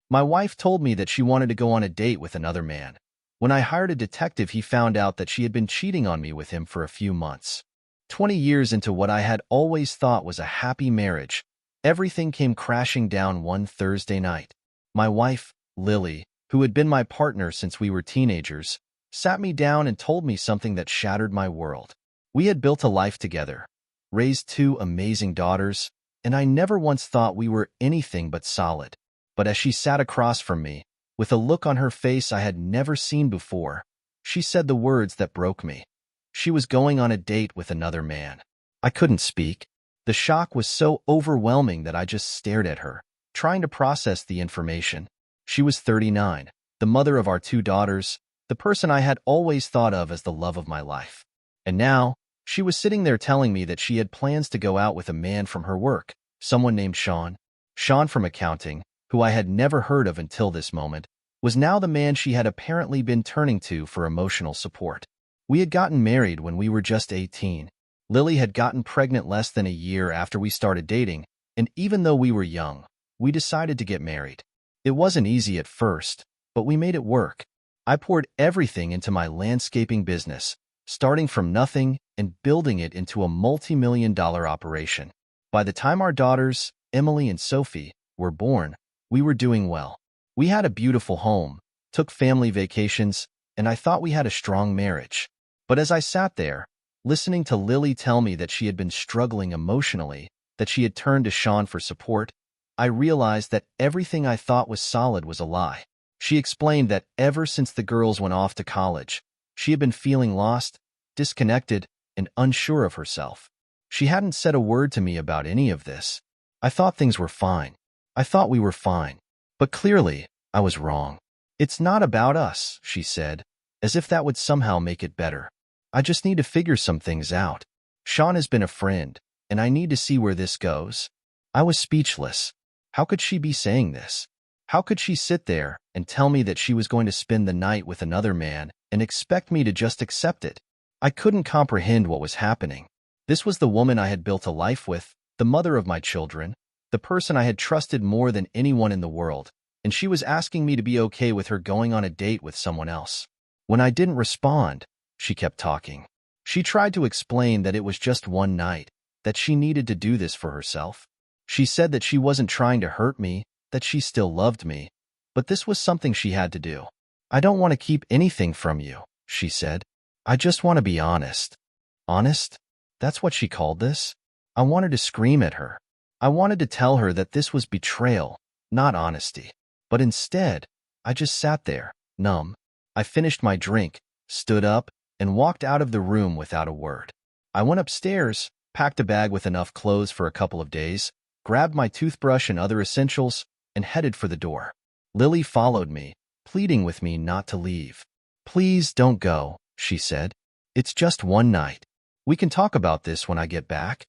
My wife told me that she wanted to go on a date with another man. When I hired a detective, he found out that she had been cheating on me with him for a few months. 20 years into what I had always thought was a happy marriage, everything came crashing down one Thursday night. My wife, Lily, who had been my partner since we were teenagers, sat me down and told me something that shattered my world. We had built a life together, raised two amazing daughters, and I never once thought we were anything but solid. But as she sat across from me, with a look on her face I had never seen before, she said the words that broke me. She was going on a date with another man. I couldn't speak. The shock was so overwhelming that I just stared at her, trying to process the information. She was 39, the mother of our two daughters, the person I had always thought of as the love of my life. And now, she was sitting there telling me that she had plans to go out with a man from her work, someone named Sean. Sean from accounting, who I had never heard of until this moment, was now the man she had apparently been turning to for emotional support. We had gotten married when we were just 18. Lily had gotten pregnant less than a year after we started dating, and even though we were young, we decided to get married. It wasn't easy at first, but we made it work. I poured everything into my landscaping business, starting from nothing and building it into a multi-million-dollar operation. By the time our daughters, Emily and Sophie, were born, we were doing well. We had a beautiful home, took family vacations, and I thought we had a strong marriage. But as I sat there, listening to Lily tell me that she had been struggling emotionally, that she had turned to Sean for support, I realized that everything I thought was solid was a lie. She explained that ever since the girls went off to college, she had been feeling lost, disconnected, and unsure of herself. She hadn't said a word to me about any of this. I thought things were fine. I thought we were fine. But clearly, I was wrong. "It's not about us," she said, as if that would somehow make it better. "I just need to figure some things out. Sean has been a friend, and I need to see where this goes." I was speechless. How could she be saying this? How could she sit there and tell me that she was going to spend the night with another man and expect me to just accept it? I couldn't comprehend what was happening. This was the woman I had built a life with, the mother of my children, the person I had trusted more than anyone in the world, and she was asking me to be okay with her going on a date with someone else. When I didn't respond, she kept talking. She tried to explain that it was just one night, that she needed to do this for herself. She said that she wasn't trying to hurt me, that she still loved me, but this was something she had to do. "I don't want to keep anything from you," she said. "I just want to be honest." Honest? That's what she called this? I wanted to scream at her. I wanted to tell her that this was betrayal, not honesty. But instead, I just sat there, numb. I finished my drink, stood up, and walked out of the room without a word. I went upstairs, packed a bag with enough clothes for a couple of days, grabbed my toothbrush and other essentials, and headed for the door. Lily followed me, pleading with me not to leave. "Please don't go," she said. "It's just one night. We can talk about this when I get back."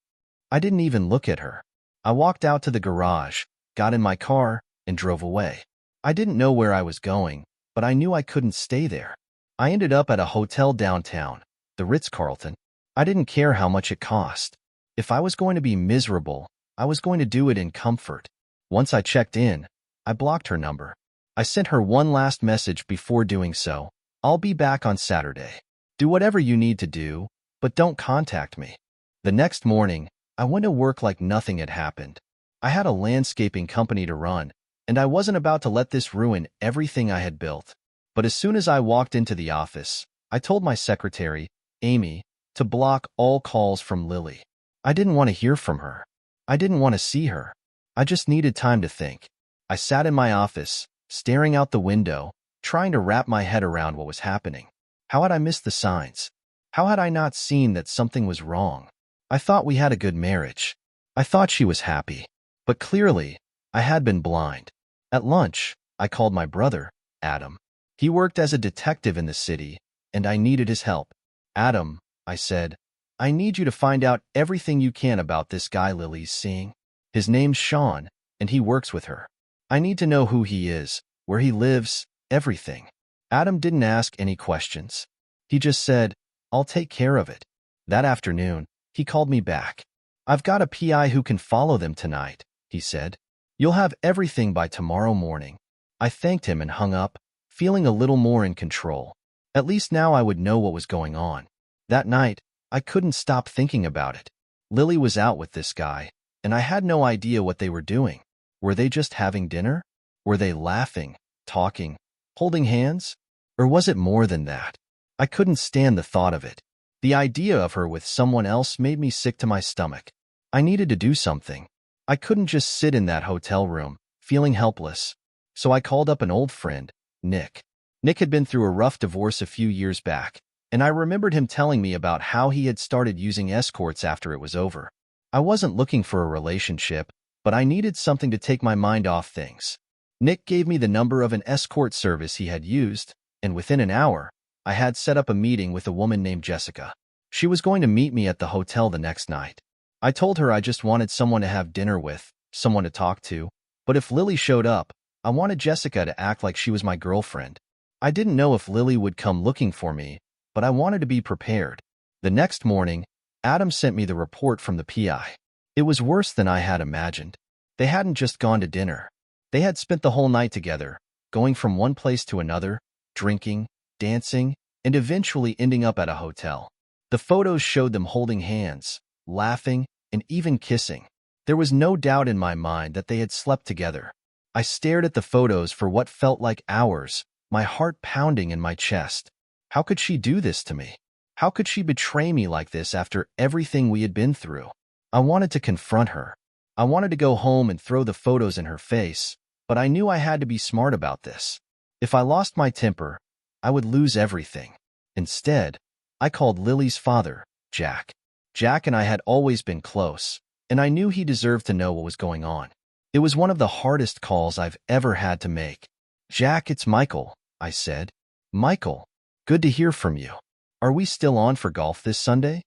I didn't even look at her. I walked out to the garage, got in my car, and drove away. I didn't know where I was going, but I knew I couldn't stay there. I ended up at a hotel downtown, the Ritz-Carlton. I didn't care how much it cost. If I was going to be miserable, I was going to do it in comfort. Once I checked in, I blocked her number. I sent her one last message before doing so. "I'll be back on Saturday. Do whatever you need to do, but don't contact me." The next morning, I went to work like nothing had happened. I had a landscaping company to run, and I wasn't about to let this ruin everything I had built. But as soon as I walked into the office, I told my secretary, Amy, to block all calls from Lily. I didn't want to hear from her. I didn't want to see her. I just needed time to think. I sat in my office, staring out the window, trying to wrap my head around what was happening. How had I missed the signs? How had I not seen that something was wrong? I thought we had a good marriage. I thought she was happy. But clearly, I had been blind. At lunch, I called my brother, Adam. He worked as a detective in the city, and I needed his help. "Adam," I said, "I need you to find out everything you can about this guy Lily's seeing. His name's Sean, and he works with her. I need to know who he is, where he lives, everything." Adam didn't ask any questions. He just said, "I'll take care of it." That afternoon, he called me back. "I've got a PI who can follow them tonight," he said. "You'll have everything by tomorrow morning." I thanked him and hung up, feeling a little more in control. At least now I would know what was going on. That night, I couldn't stop thinking about it. Lily was out with this guy, and I had no idea what they were doing. Were they just having dinner? Were they laughing, talking, holding hands? Or was it more than that? I couldn't stand the thought of it. The idea of her with someone else made me sick to my stomach. I needed to do something. I couldn't just sit in that hotel room, feeling helpless. So I called up an old friend, Nick. Nick had been through a rough divorce a few years back, and I remembered him telling me about how he had started using escorts after it was over. I wasn't looking for a relationship, but I needed something to take my mind off things. Nick gave me the number of an escort service he had used, and within an hour, I had set up a meeting with a woman named Jessica. She was going to meet me at the hotel the next night. I told her I just wanted someone to have dinner with, someone to talk to, but if Lily showed up, I wanted Jessica to act like she was my girlfriend. I didn't know if Lily would come looking for me, but I wanted to be prepared. The next morning, Adam sent me the report from the PI. It was worse than I had imagined. They hadn't just gone to dinner. They had spent the whole night together, going from one place to another, drinking, dancing, and eventually ending up at a hotel. The photos showed them holding hands, laughing, and even kissing. There was no doubt in my mind that they had slept together. I stared at the photos for what felt like hours, my heart pounding in my chest. How could she do this to me? How could she betray me like this after everything we had been through? I wanted to confront her. I wanted to go home and throw the photos in her face, but I knew I had to be smart about this. If I lost my temper, I would lose everything. Instead, I called Lily's father, Jack. Jack and I had always been close, and I knew he deserved to know what was going on. It was one of the hardest calls I've ever had to make. "Jack, it's Michael," I said. "Michael, good to hear from you. Are we still on for golf this Sunday?"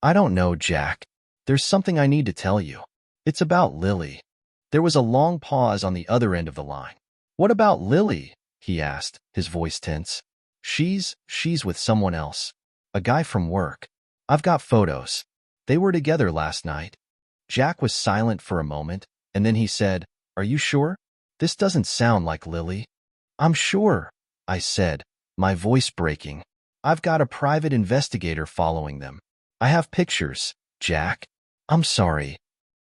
"I don't know, Jack. There's something I need to tell you. It's about Lily." There was a long pause on the other end of the line. "What about Lily?" he asked, his voice tense. She's with someone else. A guy from work. I've got photos. They were together last night." Jack was silent for a moment, and then he said, "Are you sure? This doesn't sound like Lily." "I'm sure," I said, my voice breaking. "I've got a private investigator following them. I have pictures, Jack." "I'm sorry."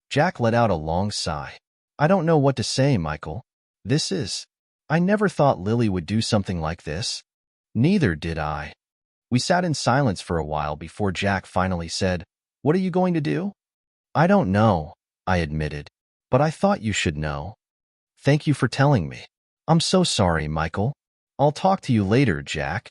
Jack let out a long sigh. "I don't know what to say, Michael. I never thought Lily would do something like this." "Neither did I." We sat in silence for a while before Jack finally said, "What are you going to do?" "I don't know," I admitted, "but I thought you should know. Thank you for telling me." "I'm so sorry, Michael. I'll talk to you later, Jack."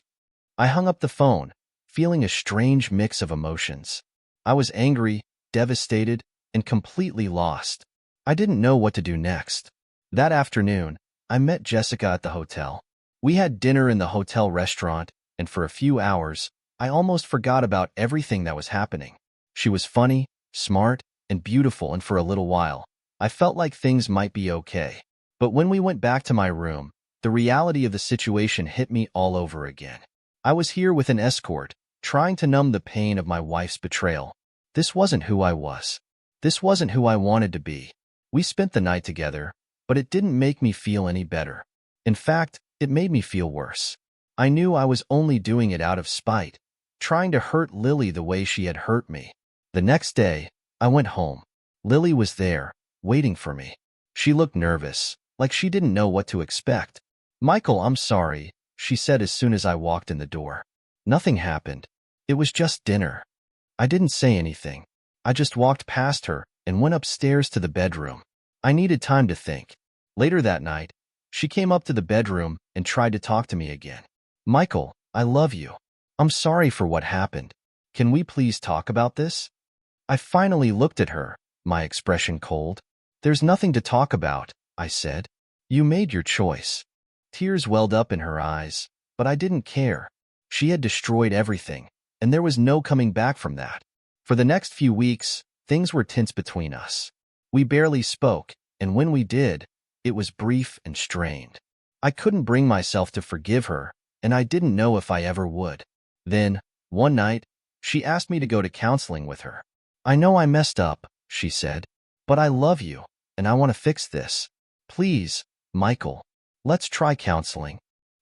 I hung up the phone, feeling a strange mix of emotions. I was angry, devastated, and completely lost. I didn't know what to do next. That afternoon, I met Jessica at the hotel. We had dinner in the hotel restaurant, and for a few hours, I almost forgot about everything that was happening. She was funny, smart, and beautiful, and for a little while, I felt like things might be okay. But when we went back to my room, the reality of the situation hit me all over again. I was here with an escort, trying to numb the pain of my wife's betrayal. This wasn't who I was. This wasn't who I wanted to be. We spent the night together, but it didn't make me feel any better. In fact, it made me feel worse. I knew I was only doing it out of spite, trying to hurt Lily the way she had hurt me. The next day, I went home. Lily was there, waiting for me. She looked nervous, like she didn't know what to expect. "Michael, I'm sorry," she said as soon as I walked in the door. "Nothing happened. It was just dinner." I didn't say anything. I just walked past her and went upstairs to the bedroom. I needed time to think. Later that night, she came up to the bedroom and tried to talk to me again. "Michael, I love you. I'm sorry for what happened. Can we please talk about this?" I finally looked at her, my expression cold. "There's nothing to talk about," I said. "You made your choice." Tears welled up in her eyes, but I didn't care. She had destroyed everything, and there was no coming back from that. For the next few weeks, things were tense between us. We barely spoke, and when we did, it was brief and strained. I couldn't bring myself to forgive her, and I didn't know if I ever would. Then, one night, she asked me to go to counseling with her. "I know I messed up," she said, "but I love you, and I want to fix this. Please, Michael, Let's try counseling.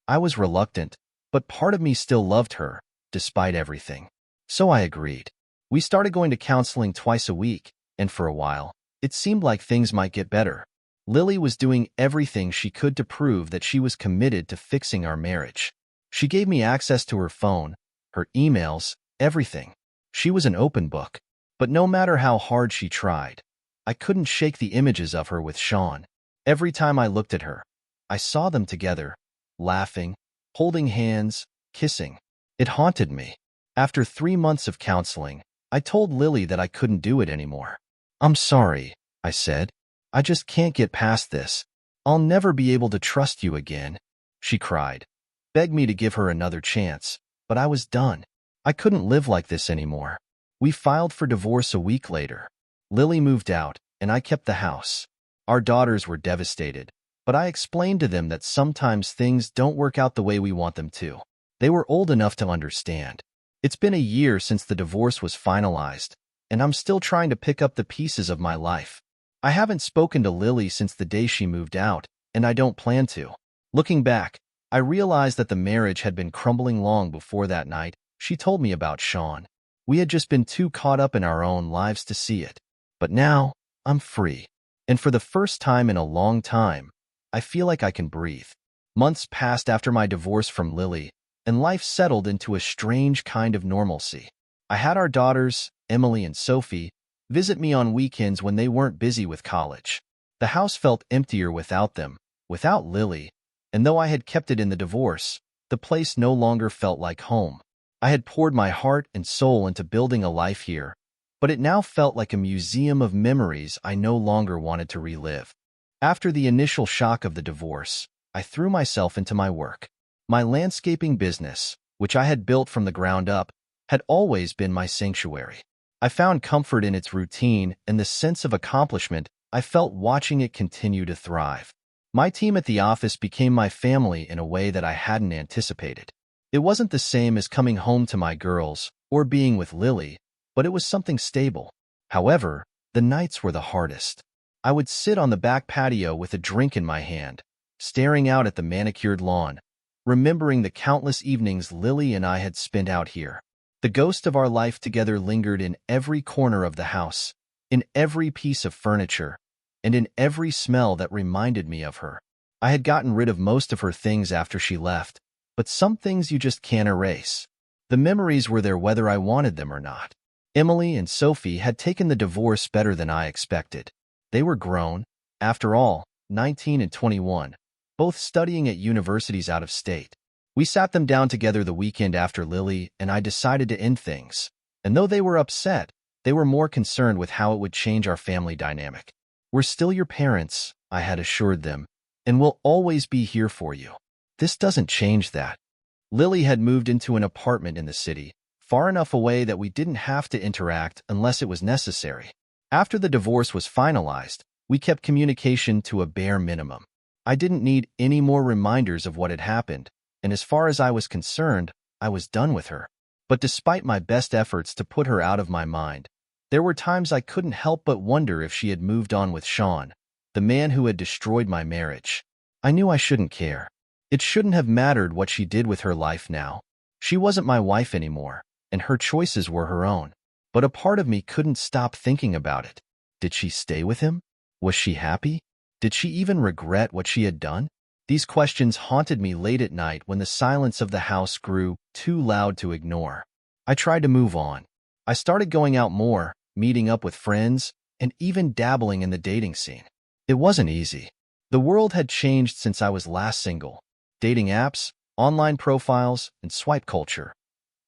I was reluctant, but part of me still loved her, despite everything. So I agreed. We started going to counseling twice a week, and for a while, it seemed like things might get better. Lily was doing everything she could to prove that she was committed to fixing our marriage. She gave me access to her phone, her emails, everything. She was an open book. But no matter how hard she tried, I couldn't shake the images of her with Sean. Every time I looked at her, I saw them together, laughing, holding hands, kissing. It haunted me. After 3 months of counseling, I told Lily that I couldn't do it anymore. "I'm sorry," I said. "I just can't get past this. I'll never be able to trust you again." She cried, begged me to give her another chance, but I was done. I couldn't live like this anymore. We filed for divorce a week later. Lily moved out, and I kept the house. Our daughters were devastated, but I explained to them that sometimes things don't work out the way we want them to. They were old enough to understand. It's been a year since the divorce was finalized, and I'm still trying to pick up the pieces of my life. I haven't spoken to Lily since the day she moved out, and I don't plan to. Looking back, I realized that the marriage had been crumbling long before that night she told me about Sean. We had just been too caught up in our own lives to see it. But now, I'm free. And for the first time in a long time, I feel like I can breathe. Months passed after my divorce from Lily, and life settled into a strange kind of normalcy. I had our daughters, Emily and Sophie, visit me on weekends when they weren't busy with college. The house felt emptier without them, without Lily, and though I had kept it in the divorce, the place no longer felt like home. I had poured my heart and soul into building a life here, but it now felt like a museum of memories I no longer wanted to relive. After the initial shock of the divorce, I threw myself into my work. My landscaping business, which I had built from the ground up, had always been my sanctuary. I found comfort in its routine and the sense of accomplishment I felt watching it continue to thrive. My team at the office became my family in a way that I hadn't anticipated. It wasn't the same as coming home to my girls or being with Lily, but it was something stable. However, the nights were the hardest. I would sit on the back patio with a drink in my hand, staring out at the manicured lawn, remembering the countless evenings Lily and I had spent out here. The ghost of our life together lingered in every corner of the house, in every piece of furniture, and in every smell that reminded me of her. I had gotten rid of most of her things after she left, but some things you just can't erase. The memories were there whether I wanted them or not. Emily and Sophie had taken the divorce better than I expected. They were grown, after all, 19 and 21, both studying at universities out of state. We sat them down together the weekend after Lily and I decided to end things, and though they were upset, they were more concerned with how it would change our family dynamic. "We're still your parents," I had assured them, "and we'll always be here for you. This doesn't change that." Lily had moved into an apartment in the city, far enough away that we didn't have to interact unless it was necessary. After the divorce was finalized, we kept communication to a bare minimum. I didn't need any more reminders of what had happened, and as far as I was concerned, I was done with her. But despite my best efforts to put her out of my mind, there were times I couldn't help but wonder if she had moved on with Sean, the man who had destroyed my marriage. I knew I shouldn't care. It shouldn't have mattered what she did with her life now. She wasn't my wife anymore, and her choices were her own. But a part of me couldn't stop thinking about it. Did she stay with him? Was she happy? Did she even regret what she had done? These questions haunted me late at night when the silence of the house grew too loud to ignore. I tried to move on. I started going out more, meeting up with friends, and even dabbling in the dating scene. It wasn't easy. The world had changed since I was last single. Dating apps, online profiles, and swipe culture.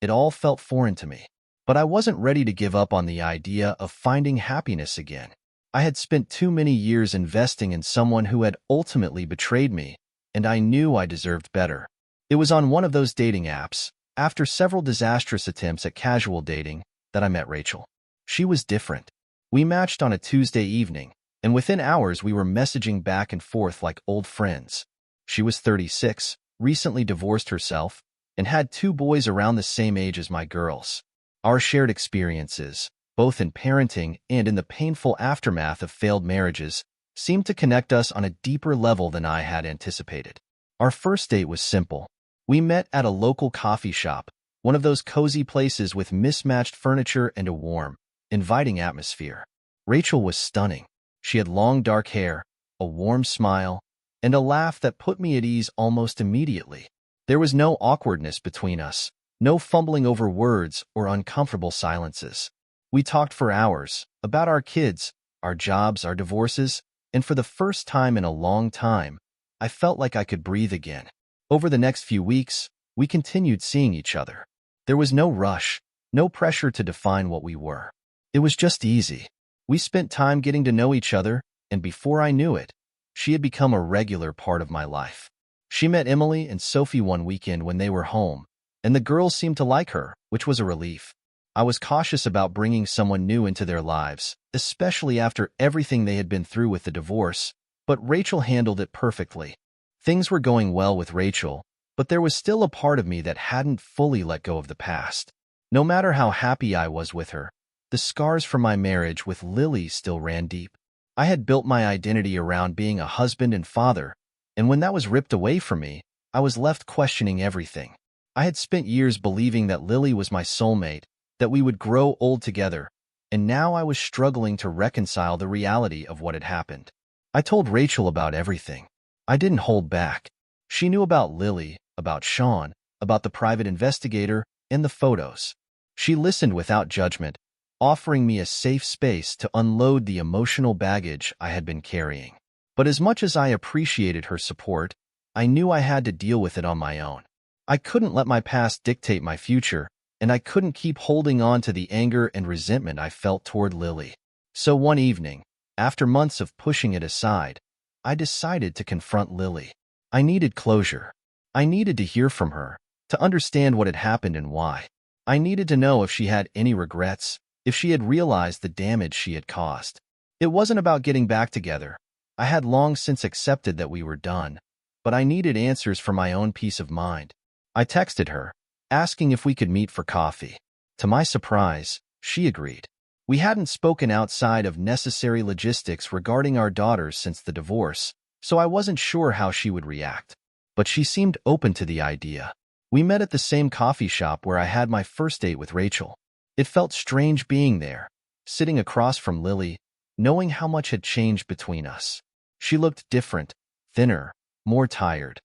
It all felt foreign to me. But I wasn't ready to give up on the idea of finding happiness again. I had spent too many years investing in someone who had ultimately betrayed me, and I knew I deserved better. It was on one of those dating apps, after several disastrous attempts at casual dating, that I met Rachel. She was different. We matched on a Tuesday evening, and within hours we were messaging back and forth like old friends. She was 36, recently divorced herself, and had 2 boys around the same age as my girls. Our shared experiences, both in parenting and in the painful aftermath of failed marriages, seemed to connect us on a deeper level than I had anticipated. Our first date was simple. We met at a local coffee shop, one of those cozy places with mismatched furniture and a warm, inviting atmosphere. Rachel was stunning. She had long dark hair, a warm smile, and a laugh that put me at ease almost immediately. There was no awkwardness between us, no fumbling over words or uncomfortable silences. We talked for hours about our kids, our jobs, our divorces, and for the first time in a long time, I felt like I could breathe again. Over the next few weeks, we continued seeing each other. There was no rush, no pressure to define what we were. It was just easy. We spent time getting to know each other, and before I knew it, she had become a regular part of my life. She met Emily and Sophie one weekend when they were home, and the girls seemed to like her, which was a relief. I was cautious about bringing someone new into their lives, especially after everything they had been through with the divorce, but Rachel handled it perfectly. Things were going well with Rachel, but there was still a part of me that hadn't fully let go of the past. No matter how happy I was with her, the scars from my marriage with Lily still ran deep. I had built my identity around being a husband and father, and when that was ripped away from me, I was left questioning everything. I had spent years believing that Lily was my soulmate, that we would grow old together, and now I was struggling to reconcile the reality of what had happened. I told Rachel about everything. I didn't hold back. She knew about Lily, about Sean, about the private investigator, and the photos. She listened without judgment, offering me a safe space to unload the emotional baggage I had been carrying. But as much as I appreciated her support, I knew I had to deal with it on my own. I couldn't let my past dictate my future, and I couldn't keep holding on to the anger and resentment I felt toward Lily. So one evening, after months of pushing it aside, I decided to confront Lily. I needed closure. I needed to hear from her, to understand what had happened and why. I needed to know if she had any regrets, if she had realized the damage she had caused. It wasn't about getting back together. I had long since accepted that we were done, but I needed answers for my own peace of mind. I texted her, asking if we could meet for coffee. To my surprise, she agreed. We hadn't spoken outside of necessary logistics regarding our daughters since the divorce, so I wasn't sure how she would react. But she seemed open to the idea. We met at the same coffee shop where I had my first date with Rachel. It felt strange being there, sitting across from Lily, knowing how much had changed between us. She looked different, thinner, more tired,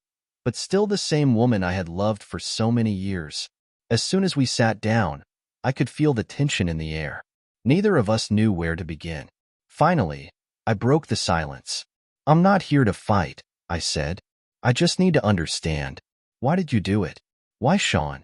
but still the same woman I had loved for so many years. As soon as we sat down, I could feel the tension in the air. Neither of us knew where to begin. Finally, I broke the silence. "I'm not here to fight," I said. "I just need to understand. Why did you do it? Why Sean?"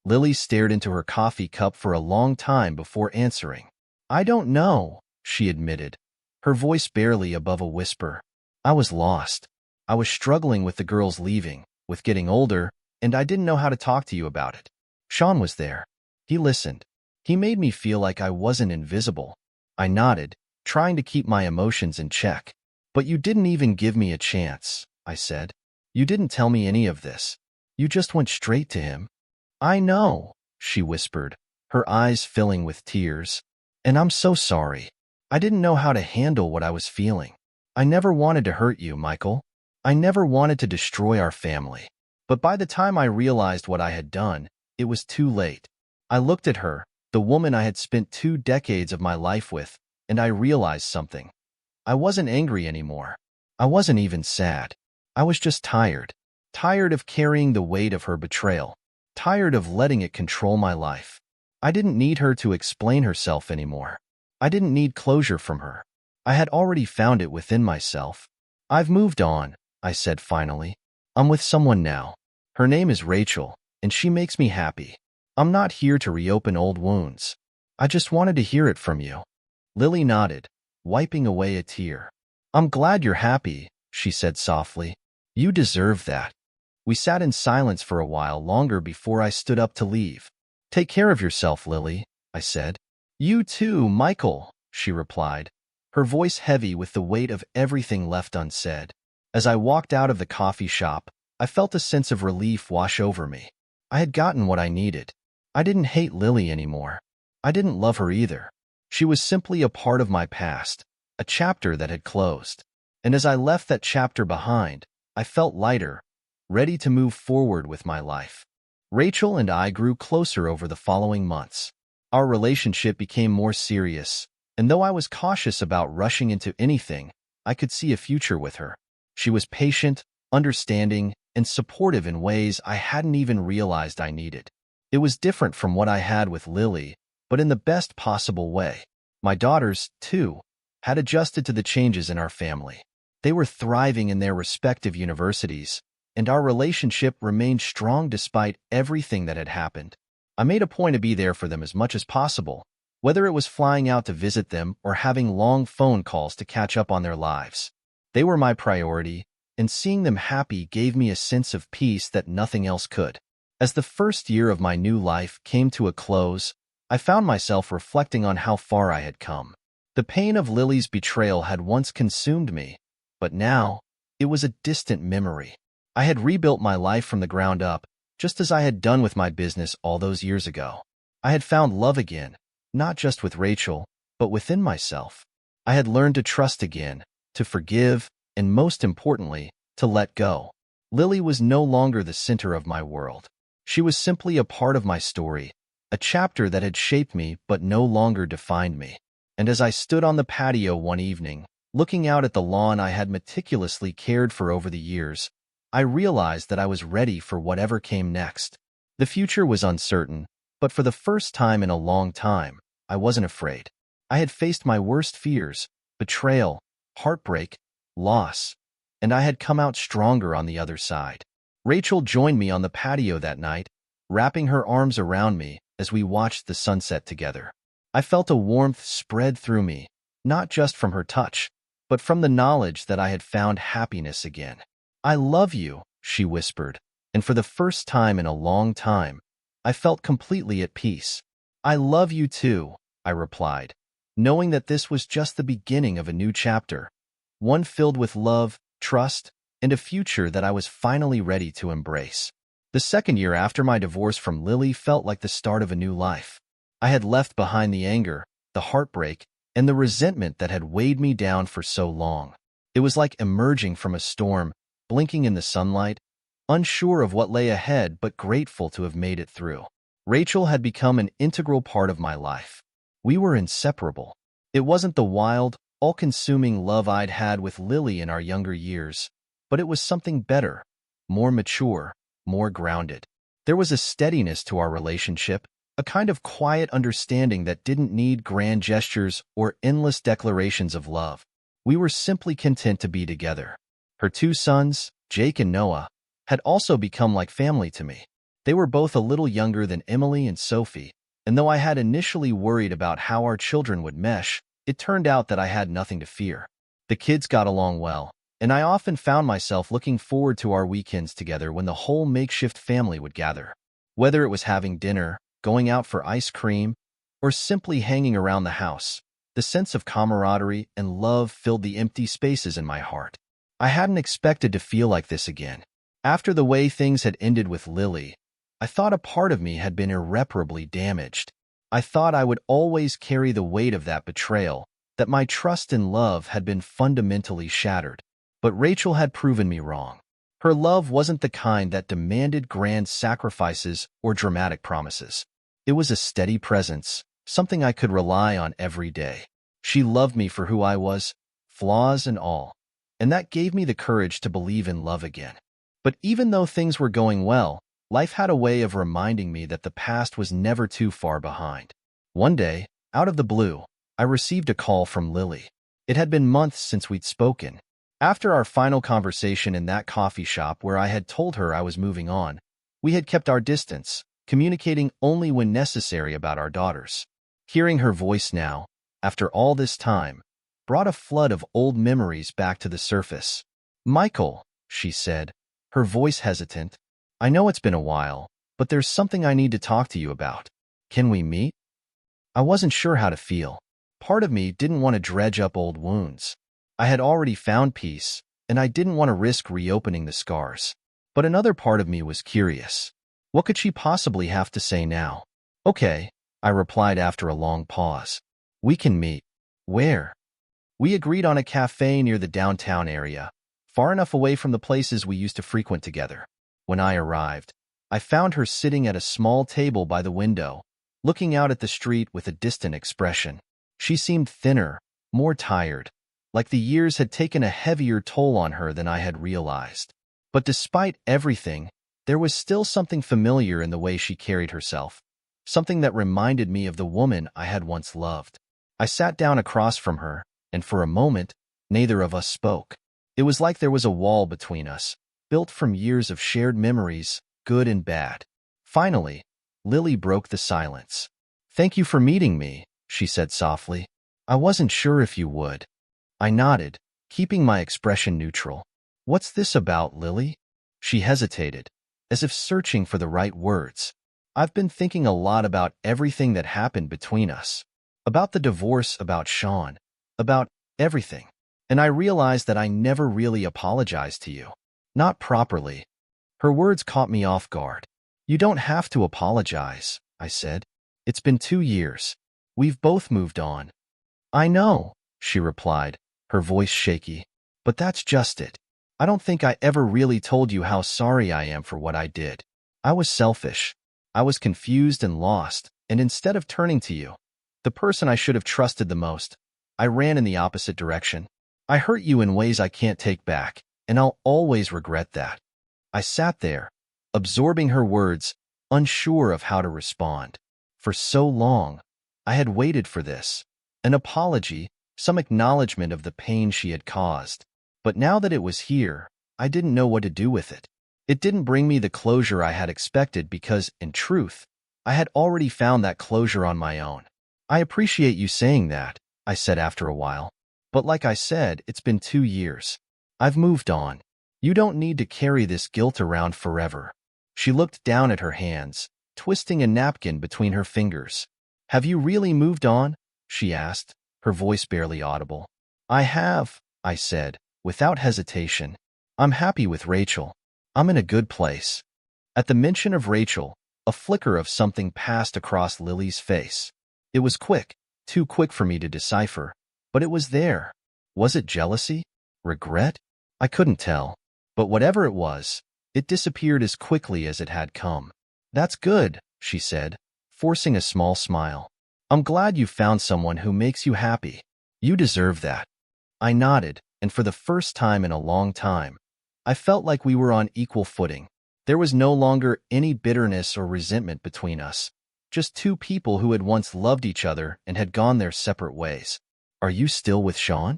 Lily stared into her coffee cup for a long time before answering. "I don't know," she admitted, her voice barely above a whisper. "I was lost. I was struggling with the girls leaving, with getting older, and I didn't know how to talk to you about it. Sean was there. He listened. He made me feel like I wasn't invisible." I nodded, trying to keep my emotions in check. "But you didn't even give me a chance," I said. "You didn't tell me any of this. You just went straight to him." "I know," she whispered, her eyes filling with tears. "And I'm so sorry. I didn't know how to handle what I was feeling. I never wanted to hurt you, Michael. I never wanted to destroy our family. But by the time I realized what I had done, it was too late." I looked at her, the woman I had spent 2 decades of my life with, and I realized something. I wasn't angry anymore. I wasn't even sad. I was just tired. Tired of carrying the weight of her betrayal. Tired of letting it control my life. I didn't need her to explain herself anymore. I didn't need closure from her. I had already found it within myself. "I've moved on," I said finally. "I'm with someone now. Her name is Rachel, and she makes me happy. I'm not here to reopen old wounds. I just wanted to hear it from you." Lily nodded, wiping away a tear. "I'm glad you're happy," she said softly. "You deserve that." We sat in silence for a while longer before I stood up to leave. "Take care of yourself, Lily," I said. "You too, Michael," she replied, her voice heavy with the weight of everything left unsaid. As I walked out of the coffee shop, I felt a sense of relief wash over me. I had gotten what I needed. I didn't hate Lily anymore. I didn't love her either. She was simply a part of my past, a chapter that had closed. And as I left that chapter behind, I felt lighter, ready to move forward with my life. Rachel and I grew closer over the following months. Our relationship became more serious, and though I was cautious about rushing into anything, I could see a future with her. She was patient, understanding, and supportive in ways I hadn't even realized I needed. It was different from what I had with Lily, but in the best possible way. My daughters, too, had adjusted to the changes in our family. They were thriving in their respective universities, and our relationship remained strong despite everything that had happened. I made a point to be there for them as much as possible, whether it was flying out to visit them or having long phone calls to catch up on their lives. They were my priority, and seeing them happy gave me a sense of peace that nothing else could. As the first year of my new life came to a close, I found myself reflecting on how far I had come. The pain of Lily's betrayal had once consumed me, but now it was a distant memory. I had rebuilt my life from the ground up, just as I had done with my business all those years ago. I had found love again, not just with Rachel, but within myself. I had learned to trust again, to forgive, and most importantly, to let go. Lily was no longer the center of my world. She was simply a part of my story, a chapter that had shaped me but no longer defined me. And as I stood on the patio one evening, looking out at the lawn I had meticulously cared for over the years, I realized that I was ready for whatever came next. The future was uncertain, but for the first time in a long time, I wasn't afraid. I had faced my worst fears, betrayal, heartbreak, loss, and I had come out stronger on the other side. Rachel joined me on the patio that night, wrapping her arms around me as we watched the sunset together. I felt a warmth spread through me, not just from her touch, but from the knowledge that I had found happiness again. "I love you," she whispered, and for the first time in a long time, I felt completely at peace. "I love you too," I replied, knowing that this was just the beginning of a new chapter, one filled with love, trust, and a future that I was finally ready to embrace. The second year after my divorce from Lily felt like the start of a new life. I had left behind the anger, the heartbreak, and the resentment that had weighed me down for so long. It was like emerging from a storm, blinking in the sunlight, unsure of what lay ahead but grateful to have made it through. Rachel had become an integral part of my life. We were inseparable. It wasn't the wild, all-consuming love I'd had with Lily in our younger years, but it was something better, more mature, more grounded. There was a steadiness to our relationship, a kind of quiet understanding that didn't need grand gestures or endless declarations of love. We were simply content to be together. Her two sons, Jake and Noah, had also become like family to me. They were both a little younger than Emily and Sophie, and though I had initially worried about how our children would mesh, it turned out that I had nothing to fear. The kids got along well, and I often found myself looking forward to our weekends together when the whole makeshift family would gather. Whether it was having dinner, going out for ice cream, or simply hanging around the house, the sense of camaraderie and love filled the empty spaces in my heart. I hadn't expected to feel like this again. After the way things had ended with Lily, I thought a part of me had been irreparably damaged. I thought I would always carry the weight of that betrayal, that my trust and love had been fundamentally shattered. But Rachel had proven me wrong. Her love wasn't the kind that demanded grand sacrifices or dramatic promises. It was a steady presence, something I could rely on every day. She loved me for who I was, flaws and all, and that gave me the courage to believe in love again. But even though things were going well, life had a way of reminding me that the past was never too far behind. One day, out of the blue, I received a call from Lily. It had been months since we'd spoken. After our final conversation in that coffee shop where I had told her I was moving on, we had kept our distance, communicating only when necessary about our daughters. Hearing her voice now, after all this time, brought a flood of old memories back to the surface. "Michael," she said, her voice hesitant, "I know it's been a while, but there's something I need to talk to you about. Can we meet?" I wasn't sure how to feel. Part of me didn't want to dredge up old wounds. I had already found peace, and I didn't want to risk reopening the scars. But another part of me was curious. What could she possibly have to say now? "Okay," I replied after a long pause. "We can meet." "Where?" We agreed on a cafe near the downtown area, far enough away from the places we used to frequent together. When I arrived, I found her sitting at a small table by the window, looking out at the street with a distant expression. She seemed thinner, more tired, like the years had taken a heavier toll on her than I had realized. But despite everything, there was still something familiar in the way she carried herself, something that reminded me of the woman I had once loved. I sat down across from her, and for a moment, neither of us spoke. It was like there was a wall between us, built from years of shared memories, good and bad. Finally, Lily broke the silence. "Thank you for meeting me," she said softly. "I wasn't sure if you would." I nodded, keeping my expression neutral. "What's this about, Lily?" She hesitated, as if searching for the right words. "I've been thinking a lot about everything that happened between us. About the divorce, about Sean, about everything. And I realized that I never really apologized to you. Not properly." Her words caught me off guard. "You don't have to apologize," I said. "It's been 2 years. We've both moved on." "I know," she replied, her voice shaky. "But that's just it. I don't think I ever really told you how sorry I am for what I did. I was selfish. I was confused and lost, and instead of turning to you, the person I should have trusted the most, I ran in the opposite direction. I hurt you in ways I can't take back, and I'll always regret that." I sat there, absorbing her words, unsure of how to respond. For so long, I had waited for this, an apology, some acknowledgement of the pain she had caused. But now that it was here, I didn't know what to do with it. It didn't bring me the closure I had expected because, in truth, I had already found that closure on my own. "I appreciate you saying that," I said after a while. "But like I said, it's been 2 years. I've moved on. You don't need to carry this guilt around forever." She looked down at her hands, twisting a napkin between her fingers. "Have you really moved on?" she asked, her voice barely audible. "I have," I said, without hesitation. "I'm happy with Rachel. I'm in a good place." At the mention of Rachel, a flicker of something passed across Lily's face. It was quick, too quick for me to decipher, but it was there. Was it jealousy? Regret? I couldn't tell. But whatever it was, it disappeared as quickly as it had come. "That's good," she said, forcing a small smile. "I'm glad you found someone who makes you happy. You deserve that." I nodded, and for the first time in a long time, I felt like we were on equal footing. There was no longer any bitterness or resentment between us, just two people who had once loved each other and had gone their separate ways. "Are you still with Sean?"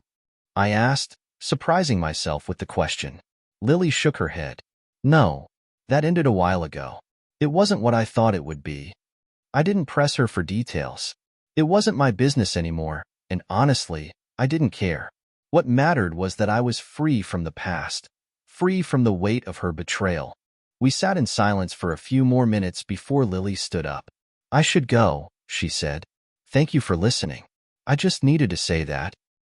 I asked, surprising myself with the question. Lily shook her head. "No, that ended a while ago. It wasn't what I thought it would be." I didn't press her for details. It wasn't my business anymore, and honestly, I didn't care. What mattered was that I was free from the past, free from the weight of her betrayal. We sat in silence for a few more minutes before Lily stood up. "I should go," she said. "Thank you for listening. I just needed to say that."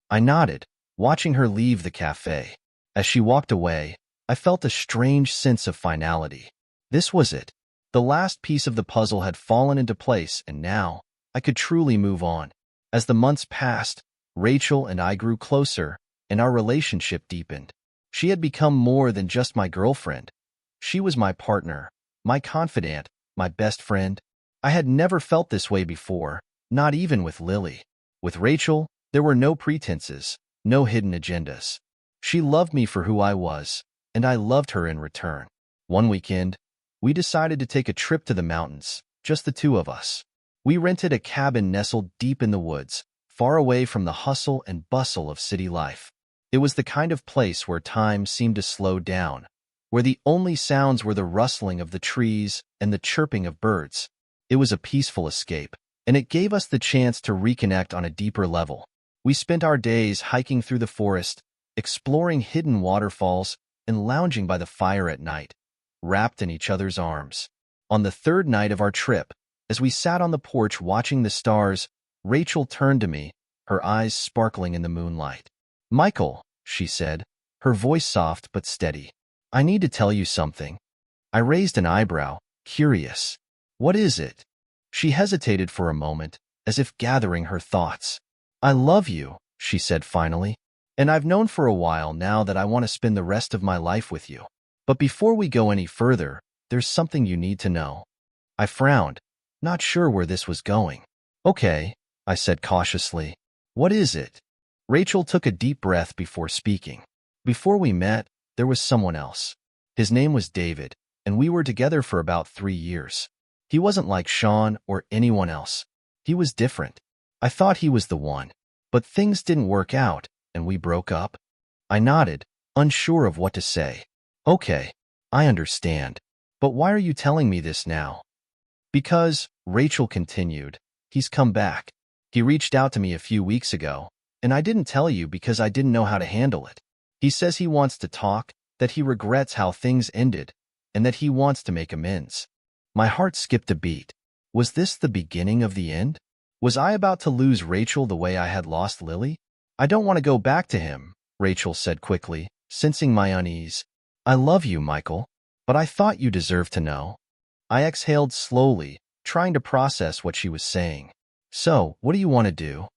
I nodded, watching her leave the cafe. As she walked away, I felt a strange sense of finality. This was it. The last piece of the puzzle had fallen into place, and now I could truly move on. As the months passed, Rachel and I grew closer, and our relationship deepened. She had become more than just my girlfriend. She was my partner, my confidant, my best friend. I had never felt this way before, not even with Lily. With Rachel, there were no pretenses, no hidden agendas. She loved me for who I was, and I loved her in return. One weekend, we decided to take a trip to the mountains, just the two of us. We rented a cabin nestled deep in the woods, far away from the hustle and bustle of city life. It was the kind of place where time seemed to slow down, where the only sounds were the rustling of the trees and the chirping of birds. It was a peaceful escape, and it gave us the chance to reconnect on a deeper level. We spent our days hiking through the forest, exploring hidden waterfalls, and lounging by the fire at night, wrapped in each other's arms. On the third night of our trip, as we sat on the porch watching the stars, Rachel turned to me, her eyes sparkling in the moonlight. "Michael," she said, her voice soft but steady, "I need to tell you something." I raised an eyebrow, curious. "What is it?" She hesitated for a moment, as if gathering her thoughts. "I love you," she said finally, "and I've known for a while now that I want to spend the rest of my life with you." But before we go any further, there's something you need to know. I frowned, not sure where this was going. Okay, I said cautiously. What is it? Rachel took a deep breath before speaking. Before we met, there was someone else. His name was David, and we were together for about 3 years. He wasn't like Sean or anyone else. He was different. I thought he was the one. But things didn't work out, and we broke up. I nodded, unsure of what to say. Okay, I understand. But why are you telling me this now? Because, Rachel continued, he's come back. He reached out to me a few weeks ago, and I didn't tell you because I didn't know how to handle it. He says he wants to talk, that he regrets how things ended, and that he wants to make amends. My heart skipped a beat. Was this the beginning of the end? Was I about to lose Rachel the way I had lost Lily? I don't want to go back to him, Rachel said quickly, sensing my unease. I love you, Michael, but I thought you deserved to know. I exhaled slowly, trying to process what she was saying. So, what do you want to do?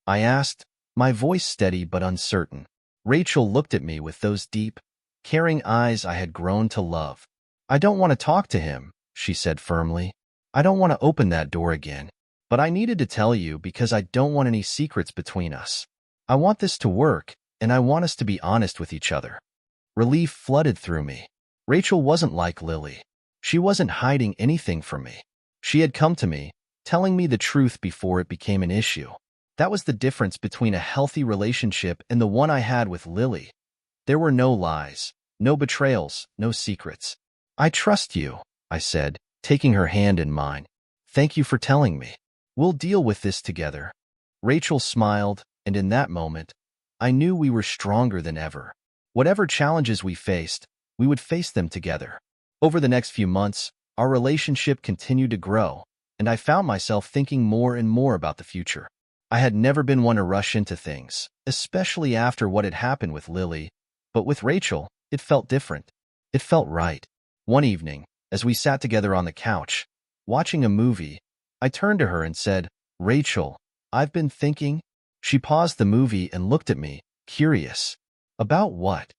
I asked, my voice steady but uncertain. Rachel looked at me with those deep, caring eyes I had grown to love. I don't want to talk to him, she said firmly. I don't want to open that door again. But I needed to tell you because I don't want any secrets between us. I want this to work, and I want us to be honest with each other. Relief flooded through me. Rachel wasn't like Lily. She wasn't hiding anything from me. She had come to me, telling me the truth before it became an issue. That was the difference between a healthy relationship and the one I had with Lily. There were no lies, no betrayals, no secrets. I trust you, I said, taking her hand in mine. Thank you for telling me. We'll deal with this together. Rachel smiled, and in that moment, I knew we were stronger than ever. Whatever challenges we faced, we would face them together. Over the next few months, our relationship continued to grow, and I found myself thinking more and more about the future. I had never been one to rush into things, especially after what had happened with Lily, but with Rachel, it felt different. It felt right. One evening, as we sat together on the couch, watching a movie, I turned to her and said, Rachel, I've been thinking. She paused the movie and looked at me, curious. About what?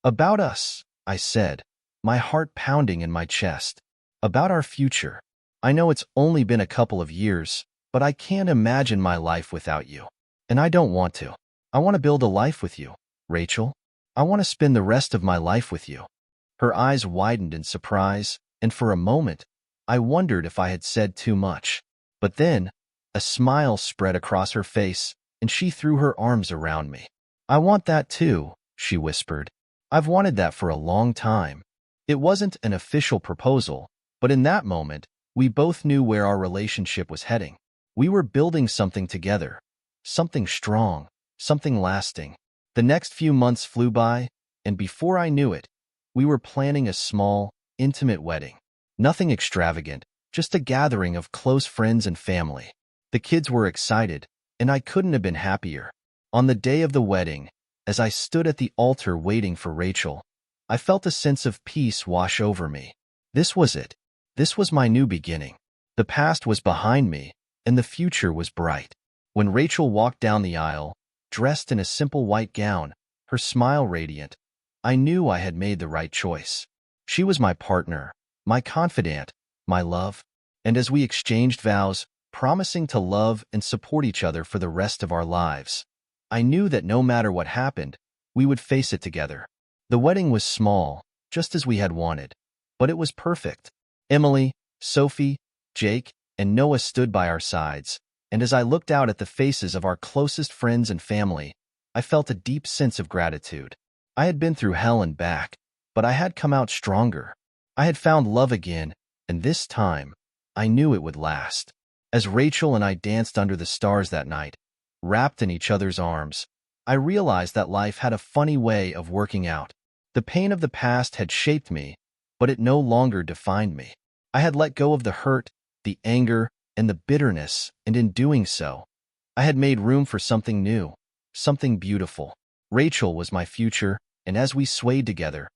About us, I said, my heart pounding in my chest. About our future. I know it's only been a couple of years, but I can't imagine my life without you. And I don't want to. I want to build a life with you, Rachel. I want to spend the rest of my life with you. Her eyes widened in surprise, and for a moment, I wondered if I had said too much. But then, a smile spread across her face, and she threw her arms around me. I want that too, she whispered. I've wanted that for a long time. It wasn't an official proposal, but in that moment, we both knew where our relationship was heading. We were building something together, something strong, something lasting. The next few months flew by, and before I knew it, we were planning a small, intimate wedding. Nothing extravagant, just a gathering of close friends and family. The kids were excited, and I couldn't have been happier. On the day of the wedding, as I stood at the altar waiting for Rachel, I felt a sense of peace wash over me. This was it. This was my new beginning. The past was behind me, and the future was bright. When Rachel walked down the aisle, dressed in a simple white gown, her smile radiant, I knew I had made the right choice. She was my partner, my confidant, my love, and as we exchanged vows, promising to love and support each other for the rest of our lives, I knew that no matter what happened, we would face it together. The wedding was small, just as we had wanted, but it was perfect. Emily, Sophie, Jake, and Noah stood by our sides, and as I looked out at the faces of our closest friends and family, I felt a deep sense of gratitude. I had been through hell and back, but I had come out stronger. I had found love again, and this time, I knew it would last. As Rachel and I danced under the stars that night, wrapped in each other's arms, I realized that life had a funny way of working out. The pain of the past had shaped me, but it no longer defined me. I had let go of the hurt, the anger, and the bitterness, and in doing so, I had made room for something new, something beautiful. Rachel was my future, and as we swayed together,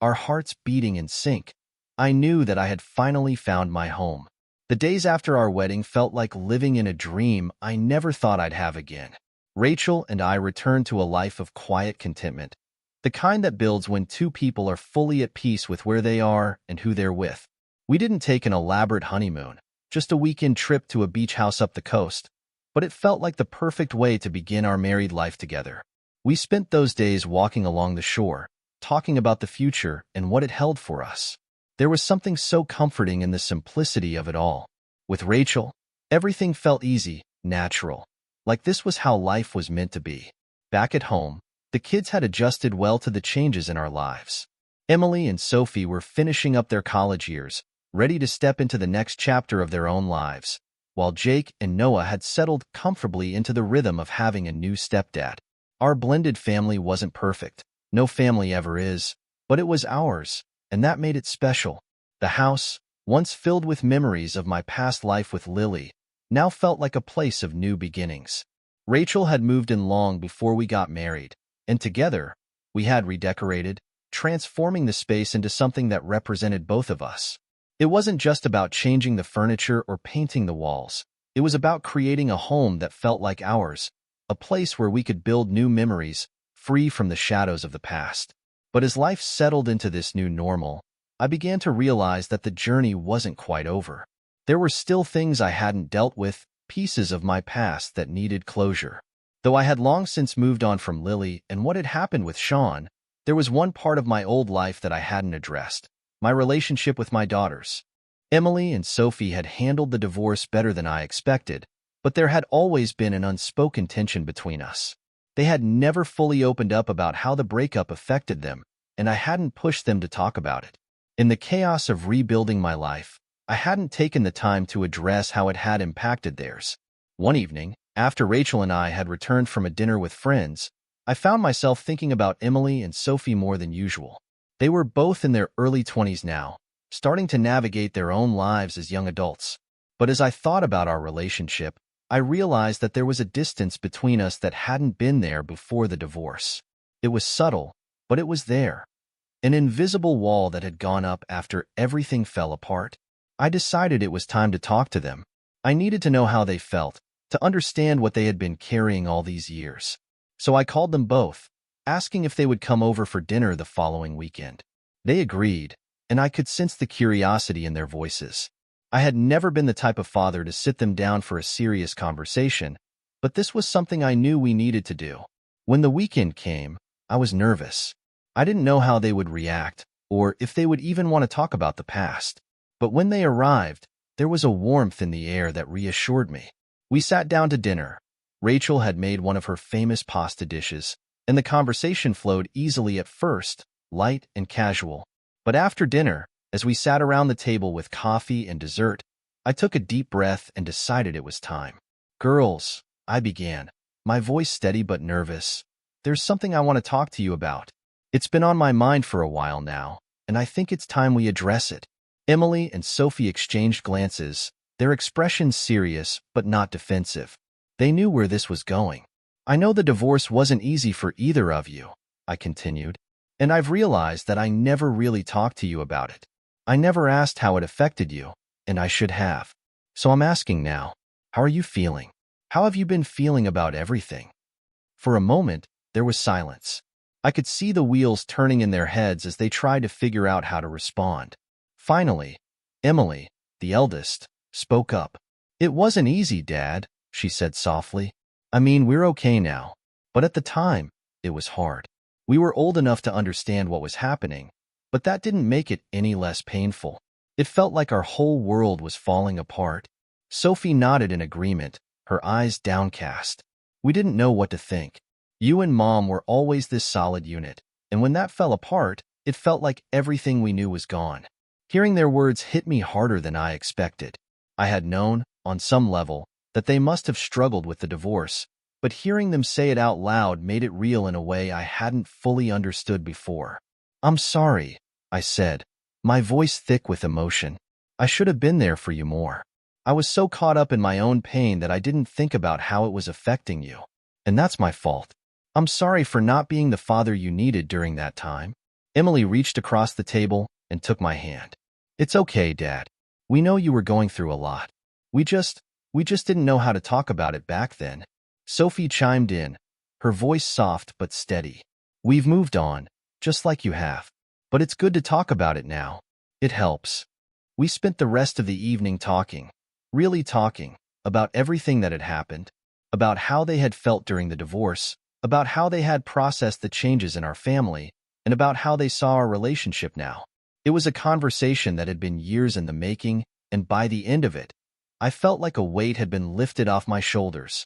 our hearts beating in sync, I knew that I had finally found my home. The days after our wedding felt like living in a dream I never thought I'd have again. Rachel and I returned to a life of quiet contentment. The kind that builds when two people are fully at peace with where they are and who they're with. We didn't take an elaborate honeymoon, just a weekend trip to a beach house up the coast, but it felt like the perfect way to begin our married life together. We spent those days walking along the shore, talking about the future and what it held for us. There was something so comforting in the simplicity of it all. With Rachel, everything felt easy, natural, like this was how life was meant to be. Back at home, the kids had adjusted well to the changes in our lives. Emily and Sophie were finishing up their college years, ready to step into the next chapter of their own lives, while Jake and Noah had settled comfortably into the rhythm of having a new stepdad. Our blended family wasn't perfect. No family ever is, but it was ours, and that made it special. The house, once filled with memories of my past life with Lily, now felt like a place of new beginnings. Rachel had moved in long before we got married, and together, we had redecorated, transforming the space into something that represented both of us. It wasn't just about changing the furniture or painting the walls. It was about creating a home that felt like ours, a place where we could build new memories, free from the shadows of the past. But as life settled into this new normal, I began to realize that the journey wasn't quite over. There were still things I hadn't dealt with, pieces of my past that needed closure. Though I had long since moved on from Lily and what had happened with Sean, there was one part of my old life that I hadn't addressed: my relationship with my daughters. Emily and Sophie had handled the divorce better than I expected, but there had always been an unspoken tension between us. They had never fully opened up about how the breakup affected them, and I hadn't pushed them to talk about it. In the chaos of rebuilding my life, I hadn't taken the time to address how it had impacted theirs. One evening, after Rachel and I had returned from a dinner with friends, I found myself thinking about Emily and Sophie more than usual. They were both in their early 20s now, starting to navigate their own lives as young adults. But as I thought about our relationship, I realized that there was a distance between us that hadn't been there before the divorce. It was subtle, but it was there. An invisible wall that had gone up after everything fell apart. I decided it was time to talk to them. I needed to know how they felt, to understand what they had been carrying all these years. So I called them both, asking if they would come over for dinner the following weekend. They agreed, and I could sense the curiosity in their voices. I had never been the type of father to sit them down for a serious conversation, but this was something I knew we needed to do. When the weekend came, I was nervous. I didn't know how they would react, or if they would even want to talk about the past. But when they arrived, there was a warmth in the air that reassured me. We sat down to dinner. Rachel had made one of her famous pasta dishes, and the conversation flowed easily at first, light and casual. But after dinner, as we sat around the table with coffee and dessert, I took a deep breath and decided it was time. "Girls," I began, my voice steady but nervous, "there's something I want to talk to you about. It's been on my mind for a while now, and I think it's time we address it." Emily and Sophie exchanged glances, their expressions serious but not defensive. They knew where this was going. "I know the divorce wasn't easy for either of you," I continued, "and I've realized that I never really talked to you about it. I never asked how it affected you, and I should have. So I'm asking now, how are you feeling? How have you been feeling about everything?" For a moment, there was silence. I could see the wheels turning in their heads as they tried to figure out how to respond. Finally, Emily, the eldest, spoke up. "It wasn't easy, Dad," she said softly. "I mean, we're okay now. But at the time, it was hard. We were old enough to understand what was happening, but that didn't make it any less painful. It felt like our whole world was falling apart." Sophie nodded in agreement, her eyes downcast. "We didn't know what to think. You and Mom were always this solid unit, and when that fell apart, it felt like everything we knew was gone." Hearing their words hit me harder than I expected. I had known, on some level, that they must have struggled with the divorce, but hearing them say it out loud made it real in a way I hadn't fully understood before. "I'm sorry," I said, my voice thick with emotion. "I should have been there for you more. I was so caught up in my own pain that I didn't think about how it was affecting you. And that's my fault. I'm sorry for not being the father you needed during that time." Emily reached across the table and took my hand. "It's okay, Dad. We know you were going through a lot. We just didn't know how to talk about it back then." Sophie chimed in, her voice soft but steady. "We've moved on, just like you have. But it's good to talk about it now. It helps. We spent the rest of the evening talking, really talking, about everything that had happened, about how they had felt during the divorce, about how they had processed the changes in our family, and about how they saw our relationship now. It was a conversation that had been years in the making, and by the end of it, I felt like a weight had been lifted off my shoulders.